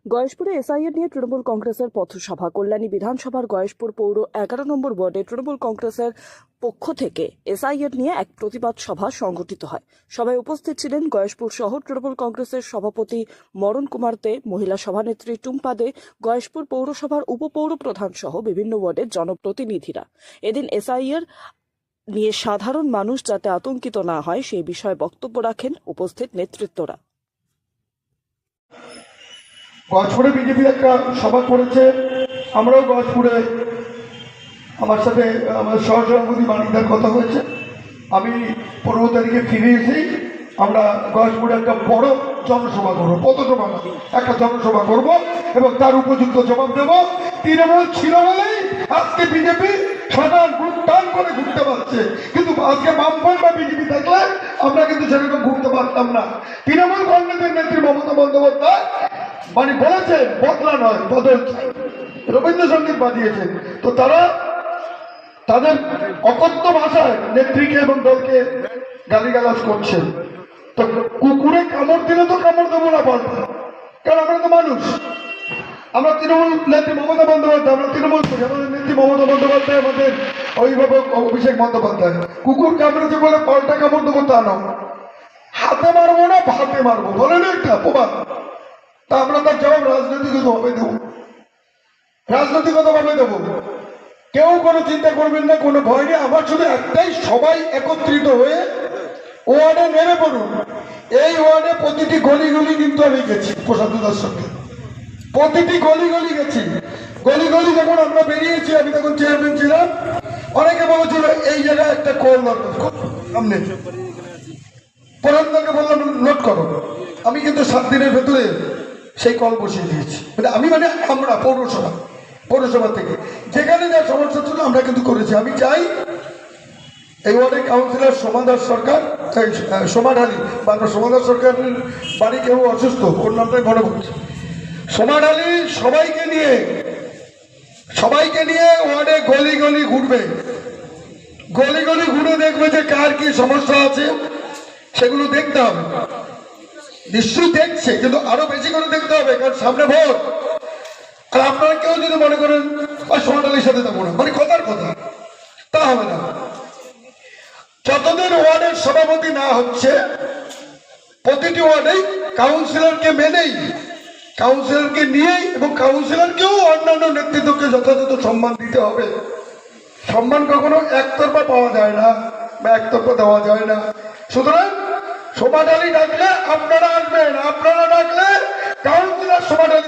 গয়েশপুরে SIR নিয়ে তৃণমূল কংগ্রেসের পথসভা। কল্যাণী বিধানসভার গয়েশপুর পৌর 11 নম্বর ওয়ার্ডে তৃণমূল কংগ্রেসের পক্ষ থেকে এসআইআর নিয়ে এক প্রতিবাদ সভা সংগঠিত হয়। সভায় উপস্থিত ছিলেন গয়েশপুর শহর তৃণমূল কংগ্রেসের সভাপতি মরণ কুমার দে, মহিলা সভানেত্রী টুম্পা দে, গয়েশপুর পৌরসভার উপপৌর প্রধান সহ বিভিন্ন ওয়ার্ডের জনপ্রতিনিধিরা। এদিন এসআইআর নিয়ে সাধারণ মানুষ যাতে আতঙ্কিত না হয় সেই বিষয়ে বক্তব্য রাখেন উপস্থিত নেতৃত্বরা। গজপুরে বিজেপি একটা সভা করেছে, আমরাও গজপুরে আমার সাথে আমার সহসভাপতি বাণিজ্যের কথা হয়েছে। আমি 15 তারিখে ফিরে এসেই আমরা গজপুরে একটা বড় জনসভা করবো, পথসভা না, একটা জনসভা করব এবং তার উপযুক্ত জবাব দেব। তৃণমূল ছিল বলেই আজকে বিজেপি সাধারণ গ্রুপ টান করে ঘুরতে পারছে, কিন্তু আজকে বামফ্রন্ট বা বিজেপি থাকলে আমরা কিন্তু সেরকম ঘুরতে পারতাম না। তৃণমূল কংগ্রেসের নেত্রী মমতা বন্দ্যোপাধ্যায় মানে বলেছে বদলা নয় বদল চাই, রবীন্দ্রসঙ্গীত বাজিয়েছে। তো তারা তাদের অকথ্য ভাষায় নেত্রীকে এবং দলকে গালিগালাজ করছে। তো কুকুরে কামড় দিলে তো কামড় দেবো না পাল্টা, কারণ আমরা তো মানুষ। আমরা তৃণমূল নেত্রী মমতা বন্দ্যোপাধ্যায়, আমরা তৃণমূল আমাদের নেত্রী মমতা বন্দ্যোপাধ্যায়, আমাদের অভিভাবক অভিষেক বন্দ্যোপাধ্যায়। কুকুর কামড়েছে বলে পাল্টা কামড় দেবো তা নয়, হাতে মারবো না ভাতে মারবো বলে না একটা প্রবাদ। তা আমরা তার জবাব রাজনৈতিকভাবে দেব, রাজনৈতিকভাবে দেব। কেউ কোনো চিন্তা করবেন না, কোনো ভয় নেই। আমার শুধু একটাই, সবাই একত্রিত হয়ে ওয়ার্ডে নেমে পড়ুন। এই ওয়ার্ডে প্রতিটি গলি গলি কিন্তু আমি গেছি প্রশান্তদার সঙ্গে, প্রতিটি গলি গলি গেছি। গলি গলি যখন আমরা বেরিয়েছি, আমি তখন চেয়ারম্যান ছিলাম, অনেকে বলেছিল এই জায়গায় একটা কল দরকার, সামনে প্রধানকে বললাম নোট করো। আমি কিন্তু 7 দিনের ভেতরে সেই কল বসিয়ে দিয়েছি। মানে আমরা পৌরসভা থেকে যেখানে যা সমস্যা ছিল আমরা কিন্তু করেছি। আমি চাই এই ওয়ার্ডের কাউন্সিলর সোমাদার সরকার, সোমাঢালি বা সোমাদার সরকারের বাড়ি কেউ অসুস্থ, ওর নামটাই মনে পড়ছে। সোমাঢালি সবাইকে নিয়ে ওয়ার্ডে গলি গলি ঘুরবে, গলি গলি ঘুরে দেখবে যে কার কি সমস্যা আছে, সেগুলো দেখতে হবে। নিশ্চয়ই দেখছে, কিন্তু আরো বেশি করে দেখতে হবে, কারণ সামনে ভোট। আর আপনারা কেউ যদি মনে করেন সোমাঢালির সাথে যাবো না, মানে কথার কথা, তা হবে না। যতদিন ওয়ার্ডের সভাপতি না হচ্ছে, প্রতিটি ওয়ার্ডেই কাউন্সিলরকে মেনেই, কাউন্সিলরকে নিয়েই এবং কাউন্সিলরকেও অন্যান্য নেতৃত্বকে যথাযথ সম্মান দিতে হবে। সম্মান কখনো একতরফা পাওয়া যায় না বা একতরফা দেওয়া যায় না। সুতরাং সোমাঢালি ডাকলে আপনারা আসবেন, আপনারা ডাকলে কাউন্সিলর সোমাঢালি